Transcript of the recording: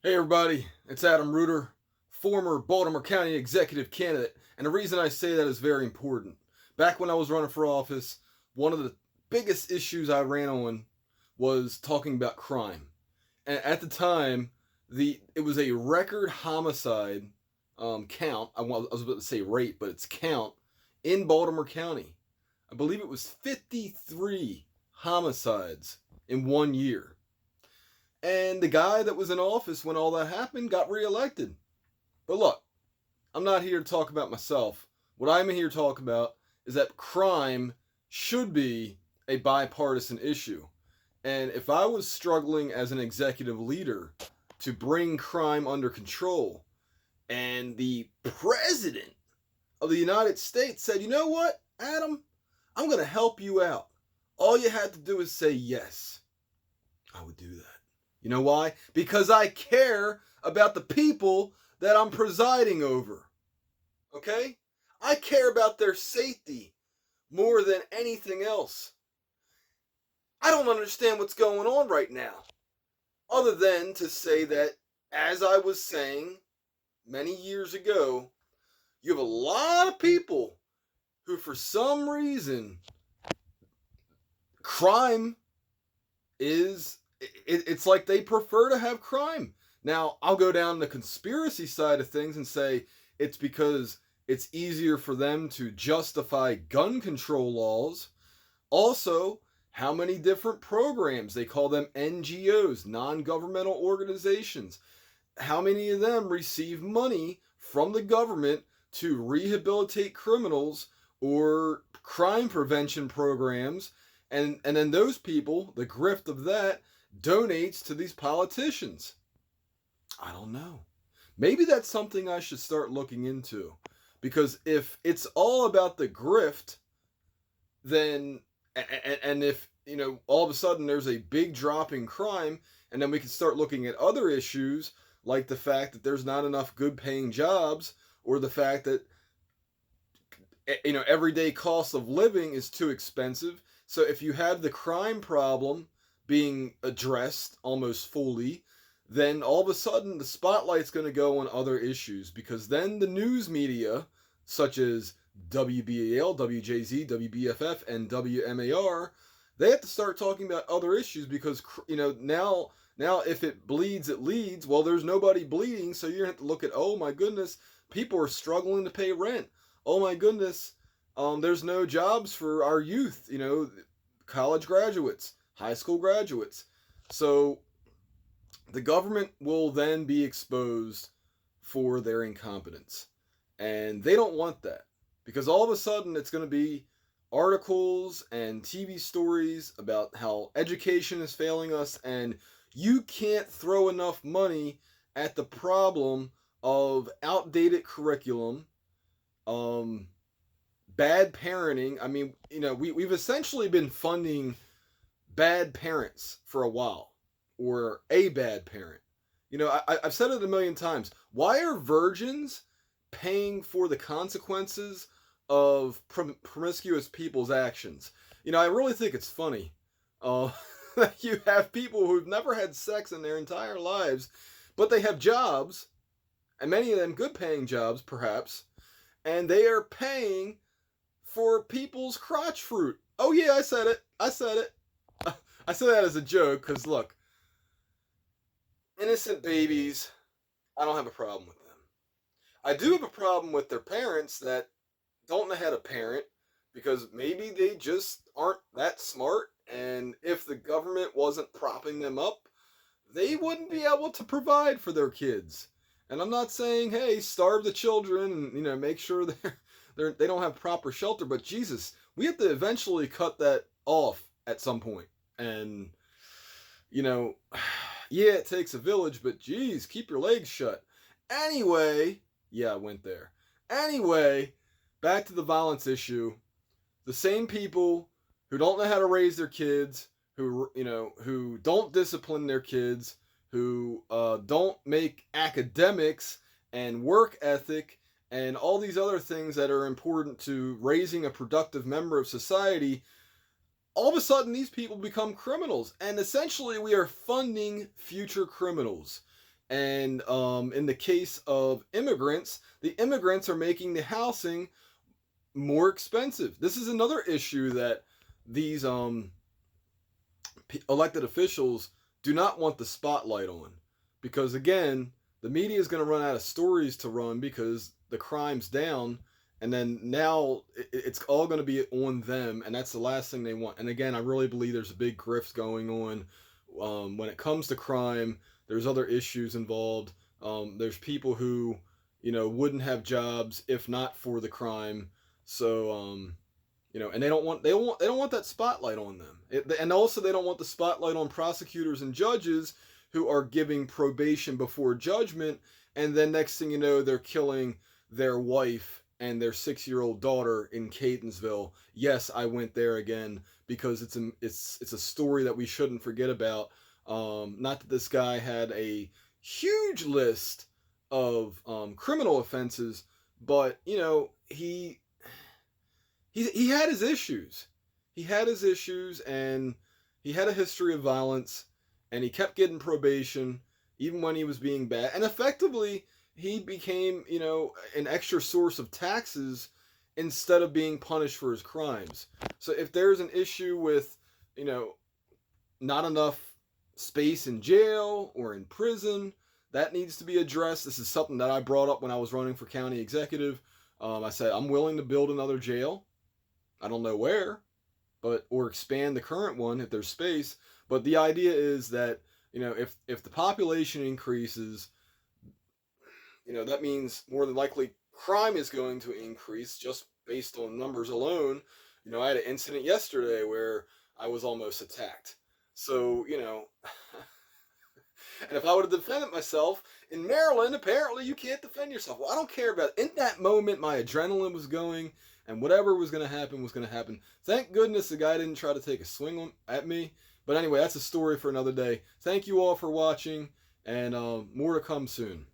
Hey everybody, it's Adam Reuter, former Baltimore County executive candidate, and the reason I say that is very important. Back when I was running for office, one of the biggest issues I ran on was talking about crime. And at the time, it was a record homicide count. I was about to say rate, but it's count in Baltimore County. I believe it was 53 homicides in 1 year. And the guy that was in office when all that happened got reelected. But look, I'm not here to talk about myself. What I'm here to talk about is that crime should be a bipartisan issue. And if I was struggling as an executive leader to bring crime under control, and the president of the United States said, you know what, Adam, I'm going to help you out. All you had to do is say yes. I would do that. You know why? Because I care about the people that I'm presiding over. Okay? I care about their safety more than anything else. I don't understand what's going on right now, other than to say that, as I was saying many years ago, you have a lot of people who, for some reason, crime it's like they prefer to have crime. Now, I'll go down the conspiracy side of things and say it's because it's easier for them to justify gun control laws. Also, how many different programs, they call them NGOs, non governmental organizations, how many of them receive money from the government to rehabilitate criminals or crime prevention programs, and then those people, the grift of that, donates to these politicians. I don't know. Maybe that's something I should start looking into. Because if it's all about the grift, then, and if, all of a sudden there's a big drop in crime, and then we can start looking at other issues like the fact that there's not enough good paying jobs, or the fact that, everyday cost of living is too expensive. So if you have the crime problem being addressed almost fully, then all of a sudden the spotlight's going to go on other issues, because then the news media, such as WBAL, WJZ, WBFF, and WMAR, they have to start talking about other issues because, now if it bleeds, it leads. Well, there's nobody bleeding, so you're going to have to look at, oh my goodness, people are struggling to pay rent. Oh my goodness, there's no jobs for our youth, college graduates, high school graduates. So the government will then be exposed for their incompetence. And they don't want that, because all of a sudden it's going to be articles and TV stories about how education is failing us, and you can't throw enough money at the problem of outdated curriculum, bad parenting. I mean, we've essentially been funding bad parents for a while, or a bad parent. I've said it a million times. Why are virgins paying for the consequences of promiscuous people's actions? I really think it's funny that you have people who've never had sex in their entire lives, but they have jobs, and many of them good paying jobs, perhaps, and they are paying for people's crotch fruit. Oh, yeah, I said it. I said it. I said that as a joke because, look, innocent babies, I don't have a problem with them. I do have a problem with their parents that don't know how to parent, because maybe they just aren't that smart, and if the government wasn't propping them up, they wouldn't be able to provide for their kids. And I'm not saying, hey, starve the children and, make sure they don't have proper shelter, but Jesus, we have to eventually cut that off at some point. And, yeah, it takes a village, but geez, keep your legs shut. Anyway, yeah, I went there. Anyway, back to the violence issue. The same people who don't know how to raise their kids, who don't discipline their kids, who don't make academics and work ethic and all these other things that are important to raising a productive member of society, all of a sudden these people become criminals. And essentially we are funding future criminals. And in the case of immigrants, the immigrants are making the housing more expensive. This is another issue that these elected officials do not want the spotlight on, because again, the media is going to run out of stories to run because the crime's down, and then now it's all going to be on them, and that's the last thing they want. And again, I really believe there's a big grift going on when it comes to crime. There's other issues involved. There's people who, wouldn't have jobs if not for the crime. So and they don't want that spotlight on them. And also they don't want the spotlight on prosecutors and judges who are giving probation before judgment, and then next thing you know, they're killing their wife and their 6-year-old daughter in Catonsville. Yes, I went there again because it's a story that we shouldn't forget about. Not that this guy had a huge list of criminal offenses, but he had his issues. He had his issues, and he had a history of violence, and he kept getting probation even when he was being bad. And effectively, he became, an extra source of taxes instead of being punished for his crimes. So if there's an issue with, not enough space in jail or in prison, that needs to be addressed. This is something that I brought up when I was running for county executive. I said, I'm willing to build another jail. I don't know where, or expand the current one if there's space. But the idea is that, if the population increases, that means more than likely crime is going to increase just based on numbers alone. I had an incident yesterday where I was almost attacked. So, and if I would have defended myself in Maryland, apparently you can't defend yourself. Well, I don't care about it. In that moment, my adrenaline was going, and whatever was going to happen was going to happen. Thank goodness the guy didn't try to take a swing at me. But anyway, that's a story for another day. Thank you all for watching, and more to come soon.